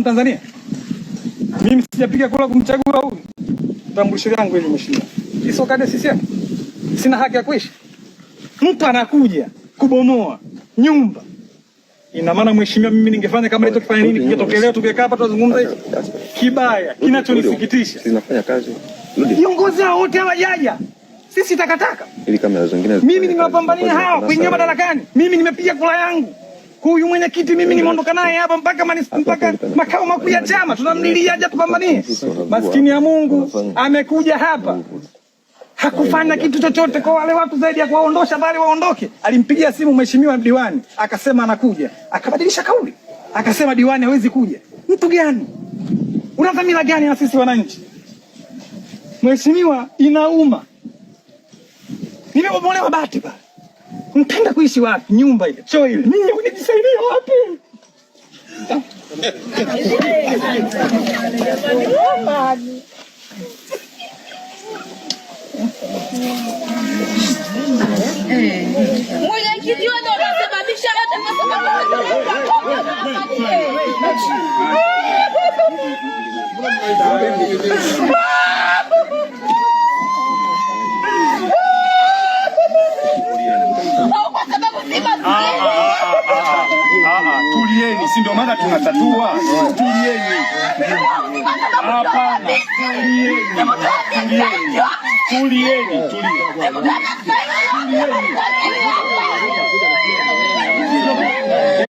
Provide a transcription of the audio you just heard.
Tanzania. Mimi sijapiga kura kumchagua huyu. Tambulisho yangu ile mheshimiwa. Hizo kadi CCM. Sina haki ya kuishi. Mtu anakuja kubomoa nyumba. Ina maana mheshimiwa, mimi ningefanya kama hicho kifanya nini? Kingetokea tungekaa hapa tuzungumza hicho. Kibaya, kinachonisikitisha. Zinafanya kazi. Viongozi hao wote hawajaja. Sisi takataka. Ili kamera zingine. Mimi nimewapambania hao kuingia madarakani. Mimi nimepiga kura yangu. Huyu mwenyekiti mimi nimeondoka naye hapa mpaka makao makuu ya chama, tunamlilia aje tupambanie. Maskini ya Mungu amekuja hapa. Hakufanya kitu chochote kwa wale watu zaidi ya kuwaondosha bali waondoke. Alimpigia simu mheshimiwa diwani, akasema anakuja. Akabadilisha kauli. Akasema diwani hawezi kuja. Mtu gani? Una dhamira gani na sisi wananchi? Mheshimiwa, inauma. Nimebomolewa bati pale. Mpenda kuishi wapi? Nyumba ile, choo ile. Mimi unijisaidia wapi? Mwenyekiti wao wanasababisha yote kwa sababu tulieni, si ndio maana tunatatua. Tulieni. Hapana, tulieni.